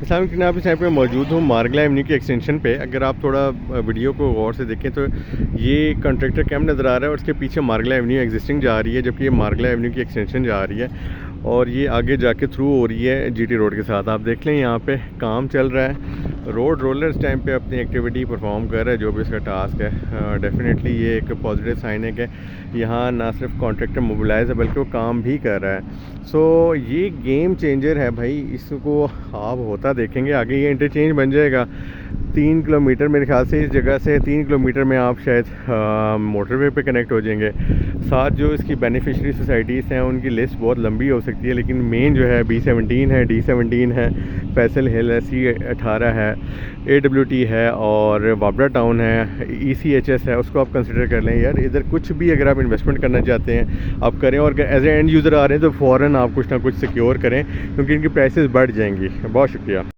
Islamic जनाब इस time पे मौजूद हूँ मार्गला एवेन्यू की एक्सटेंशन पे। अगर आप थोड़ा वीडियो को गौर से देखें तो ये कॉन्ट्रैक्टर कैंप नज़र आ रहा है और उसके पीछे मार्गला एवेन्यू एग्जिस्टिंग जा रही है, जबकि ये मार्गला एवेन्यू की एक्सटेंशन जा रही है और ये आगे जाके थ्रू हो रही है जीटी रोड के साथ। आप देख लें यहाँ पे काम चल रहा है, रोड रोलर इस टाइम पे अपनी एक्टिविटी परफॉर्म कर रहा है, जो भी इसका टास्क है। डेफिनेटली ये एक पॉजिटिव साइन है कि यहाँ ना सिर्फ कॉन्ट्रैक्टर मोबिलाइज है बल्कि वो काम भी कर रहा है। सो ये गेम चेंजर है भाई, इसको आप होता देखेंगे आगे। ये इंटरचेंज बन जाएगा 3 किलोमीटर, मेरे ख्याल से इस जगह से 3 किलोमीटर में आप शायद मोटरवे पे कनेक्ट हो जाएंगे। साथ जो इसकी बेनिफिशरी सोसाइटीज़ हैं उनकी लिस्ट बहुत लंबी हो सकती है, लेकिन मेन जो है B17 है, D17 है, फैसल हिल है, C18 है, AWT है और वाबड़ा टाउन है, ECHS है। उसको आप कंसिडर कर लें यार। इधर कुछ भी अगर आप इन्वेस्टमेंट करना चाहते हैं आप करें, और एज ए एंड यूज़र आ रहे हैं तो फ़ौरन आप कुछ ना कुछ सिक्योर करें, क्योंकि इनकी प्राइसेस बढ़ जाएंगी। बहुत शुक्रिया।